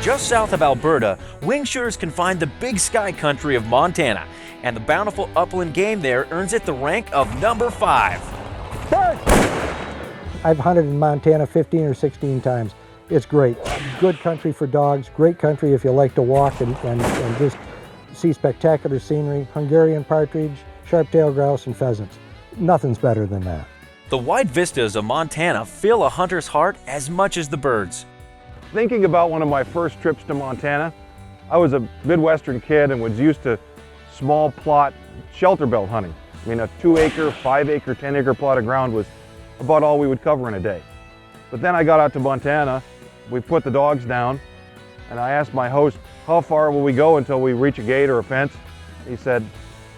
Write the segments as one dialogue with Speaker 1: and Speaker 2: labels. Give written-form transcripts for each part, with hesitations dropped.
Speaker 1: Just south of Alberta, wingshooters can find the big sky country of Montana, and the bountiful upland game there earns it the rank of number 5.
Speaker 2: I've hunted in Montana 15 or 16 times. It's great. Good country for dogs, great country if you like to walk and just see spectacular scenery. Hungarian partridge, sharp-tailed grouse, and pheasants. Nothing's better than that.
Speaker 1: The wide vistas of Montana fill a hunter's heart as much as the birds.
Speaker 3: Thinking about one of my first trips to Montana, I was a Midwestern kid and was used to small plot shelter belt hunting. I mean, a 2-acre, 5-acre, 10-acre plot of ground was about all we would cover in a day. But then I got out to Montana, we put the dogs down, and I asked my host, how far will we go until we reach a gate or a fence? He said,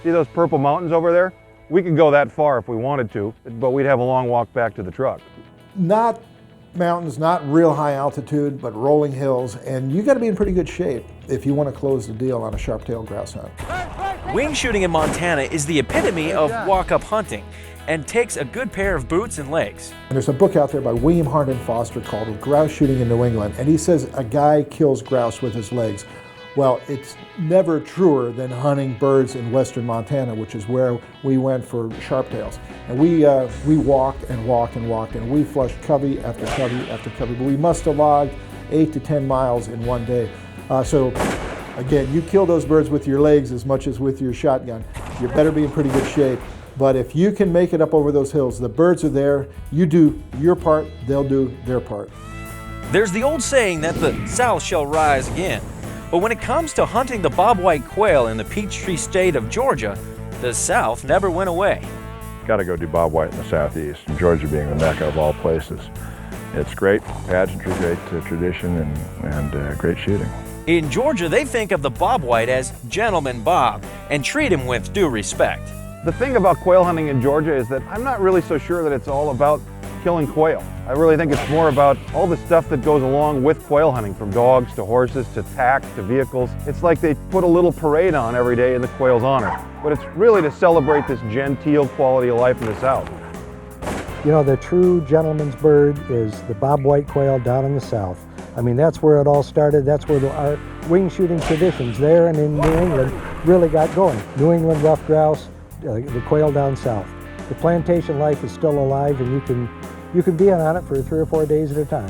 Speaker 3: see those purple mountains over there? We could go that far if we wanted to, but we'd have a long walk back to the truck.
Speaker 4: Not mountains, not real high altitude, but rolling hills, and you got to be in pretty good shape if you want to close the deal on a sharp-tailed grouse hunt.
Speaker 1: Wing shooting in Montana is the epitome of walk-up hunting and takes a good pair of boots and legs.
Speaker 4: And there's a book out there by William Harden Foster called Grouse Shooting in New England, and he says a guy kills grouse with his legs. Well, it's never truer than hunting birds in western Montana, which is where we went for sharptails. And we walked and walked and walked, and we flushed covey after covey after covey. But we must have logged 8 to 10 miles in one day. So again, you kill those birds with your legs as much as with your shotgun. You better be in pretty good shape. But if you can make it up over those hills, the birds are there, you do your part, they'll do their part.
Speaker 1: There's the old saying that the South shall rise again. But when it comes to hunting the bobwhite quail in the Peachtree state of Georgia, the South never went away.
Speaker 5: Got to go do bobwhite in the Southeast, and Georgia being the mecca of all places. It's great pageantry, great tradition, and great shooting.
Speaker 1: In Georgia, they think of the bobwhite as Gentleman Bob and treat him with due respect.
Speaker 3: The thing about quail hunting in Georgia is that I'm not really so sure that it's all about killing quail. I really think it's more about all the stuff that goes along with quail hunting, from dogs to horses to tack to vehicles. It's like they put a little parade on every day in the quail's honor. But it's really to celebrate this genteel quality of life in the South.
Speaker 2: You know, the true gentleman's bird is the bobwhite quail down in the South. I mean, that's where it all started. That's where our wing shooting traditions there and in New England really got going. New England rough grouse, the quail down south. The plantation life is still alive, and you can be on it for 3 or 4 days at a time.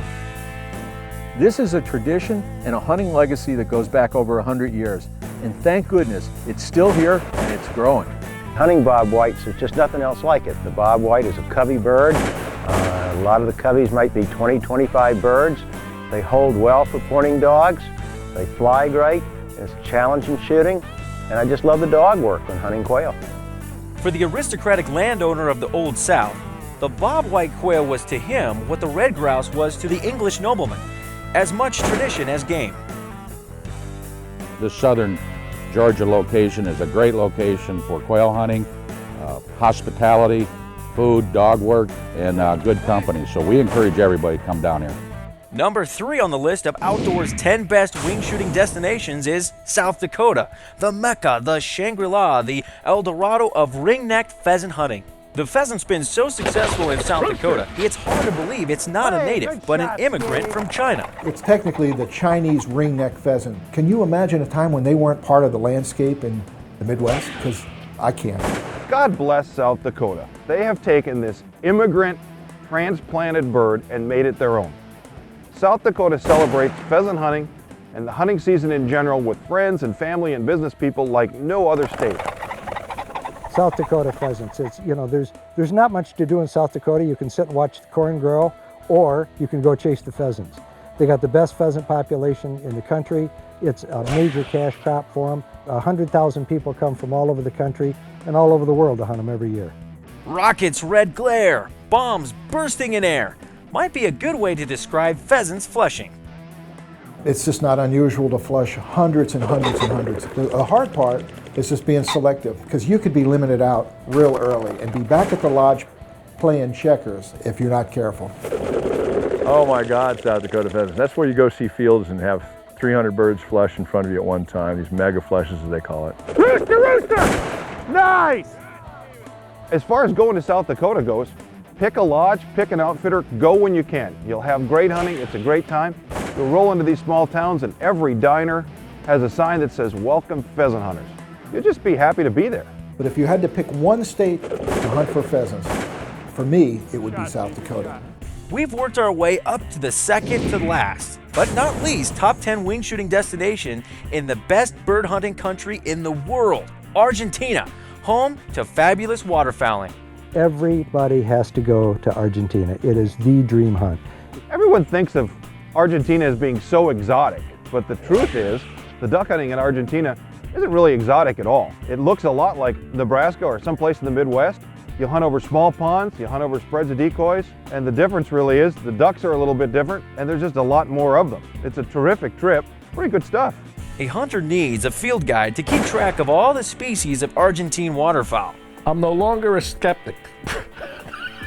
Speaker 6: This is a tradition and a hunting legacy that goes back over 100 years. And thank goodness, it's still here and it's growing.
Speaker 7: Hunting bobwhites is just nothing else like it. The bobwhite is a covey bird. A lot of the coveys might be 20, 25 birds. They hold well for pointing dogs. They fly great. It's challenging shooting. And I just love the dog work when hunting quail.
Speaker 1: For the aristocratic landowner of the Old South, the bobwhite quail was to him what the red grouse was to the English nobleman, as much tradition as game.
Speaker 8: The southern Georgia location is a great location for quail hunting, hospitality, food, dog work, and good company. So we encourage everybody to come down here.
Speaker 1: Number 3 on the list of outdoors 10 best wing shooting destinations is South Dakota, the Mecca, the Shangri-La, the El Dorado of ring-necked pheasant hunting. The pheasant's been so successful in South Dakota, it's hard to believe it's not a native, but an immigrant from China.
Speaker 4: It's technically the Chinese ring-neck pheasant. Can you imagine a time when they weren't part of the landscape in the Midwest? Because I can't.
Speaker 3: God bless South Dakota. They have taken this immigrant, transplanted bird and made it their own. South Dakota celebrates pheasant hunting and the hunting season in general with friends and family and business people like no other state.
Speaker 2: South Dakota pheasants, it's, you know, there's not much to do in South Dakota. You can sit and watch the corn grow, or you can go chase the pheasants. They got the best pheasant population in the country. It's a major cash crop for them. 100,000 people come from all over the country and all over the world to hunt them every year.
Speaker 1: Rockets' red glare, bombs bursting in air. Might be a good way to describe pheasants flushing.
Speaker 4: It's just not unusual to flush hundreds and hundreds and hundreds. The hard part is just being selective, because you could be limited out real early and be back at the lodge playing checkers if you're not careful.
Speaker 5: Oh my God, South Dakota pheasants. That's where you go see fields and have 300 birds flush in front of you at one time, these mega flushes as they call it.
Speaker 3: Rooster, rooster! Nice! As far as going to South Dakota goes, pick a lodge, pick an outfitter, go when you can. You'll have great hunting, it's a great time. You'll roll into these small towns and every diner has a sign that says, "Welcome Pheasant Hunters." You'll just be happy to be there.
Speaker 4: But if you had to pick one state to hunt for pheasants, for me, it would be South Dakota.
Speaker 1: We've worked our way up to the second to last, but not least, top 10 wing shooting destination in the best bird hunting country in the world, Argentina, home to fabulous waterfowling.
Speaker 2: Everybody has to go to Argentina. It is the dream hunt.
Speaker 3: Everyone thinks of Argentina as being so exotic, but the truth is, the duck hunting in Argentina isn't really exotic at all. It looks a lot like Nebraska or someplace in the Midwest. You hunt over small ponds, you hunt over spreads of decoys, and the difference really is the ducks are a little bit different and there's just a lot more of them. It's a terrific trip, pretty good stuff.
Speaker 1: A hunter needs a field guide to keep track of all the species of Argentine waterfowl.
Speaker 9: I'm no longer a skeptic.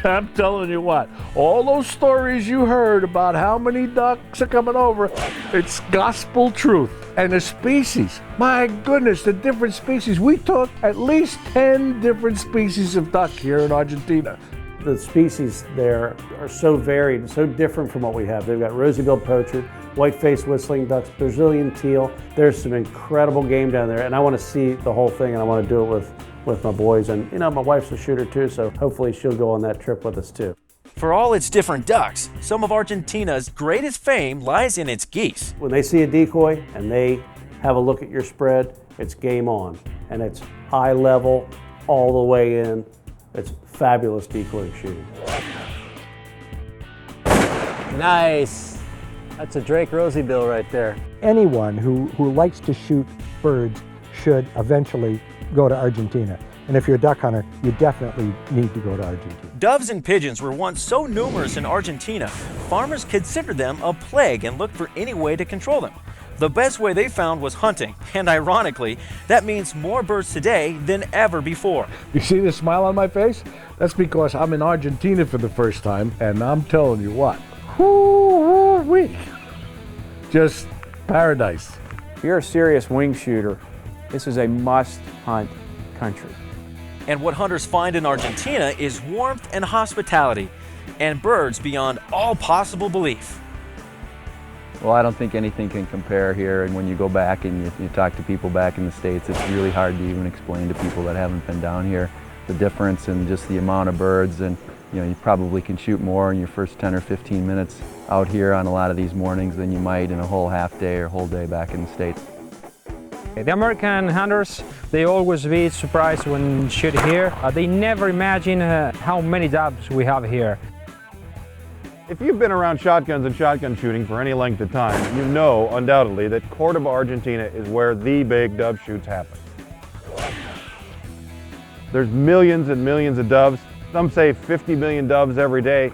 Speaker 9: I'm telling you what, all those stories you heard about how many ducks are coming over, it's gospel truth. And the species, my goodness, the different species. We took at least 10 different species of duck here in Argentina.
Speaker 10: The species there are so varied and so different from what we have. They've got rosy-billed pochard, white-faced whistling ducks, Brazilian teal. There's some incredible game down there, and I want to see the whole thing, and I want to do it with my boys. And you know, my wife's a shooter too, so hopefully she'll go on that trip with us too.
Speaker 1: For all its different ducks, some of Argentina's greatest fame lies in its geese.
Speaker 10: When they see a decoy and they have a look at your spread, it's game on. And it's eye level all the way in. It's fabulous decoy shooting.
Speaker 11: Nice. That's a Drake Rosiebill right there.
Speaker 2: Anyone who likes to shoot birds should eventually go to Argentina. And if you're a duck hunter, you definitely need to go to Argentina.
Speaker 1: Doves and pigeons were once so numerous in Argentina, farmers considered them a plague and looked for any way to control them. The best way they found was hunting, and ironically, that means more birds today than ever before.
Speaker 9: You see the smile on my face? That's because I'm in Argentina for the first time, and I'm telling you what, whoo-wee, just paradise.
Speaker 6: If you're a serious wing shooter, this is a must-hunt country.
Speaker 1: And what hunters find in Argentina is warmth and hospitality, and birds beyond all possible belief.
Speaker 12: Well, I don't think anything can compare here, and when you go back and you talk to people back in the States, it's really hard to even explain to people that haven't been down here the difference in just the amount of birds. And you know, you probably can shoot more in your first 10 or 15 minutes out here on a lot of these mornings than you might in a whole half day or whole day back in the States.
Speaker 11: The American hunters, they always be surprised when shoot here. They never imagine how many doves we have here.
Speaker 3: If you've been around shotguns and shotgun shooting for any length of time, you know undoubtedly that Cordoba, Argentina is where the big dove shoots happen. There's millions and millions of doves. Some say 50 million doves every day,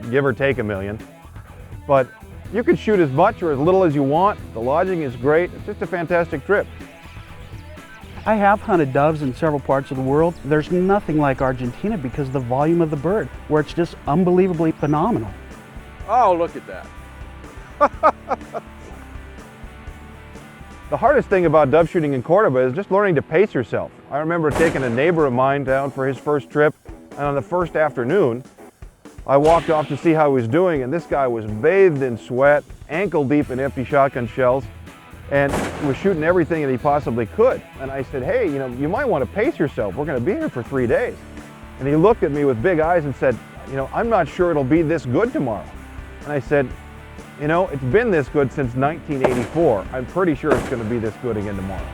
Speaker 3: give or take a million. But you can shoot as much or as little as you want. The lodging is great. It's just a fantastic trip.
Speaker 13: I have hunted doves in several parts of the world. There's nothing like Argentina because of the volume of the bird, where it's just unbelievably phenomenal.
Speaker 8: Oh, look at that.
Speaker 3: The hardest thing about dove shooting in Cordoba is just learning to pace yourself. I remember taking a neighbor of mine down for his first trip, and on the first afternoon, I walked off to see how he was doing, and this guy was bathed in sweat, ankle deep in empty shotgun shells, and was shooting everything that he possibly could. And I said, hey, you know, you might want to pace yourself. We're going to be here for 3 days. And he looked at me with big eyes and said, you know, I'm not sure it'll be this good tomorrow. And I said, you know, it's been this good since 1984. I'm pretty sure it's going to be this good again tomorrow.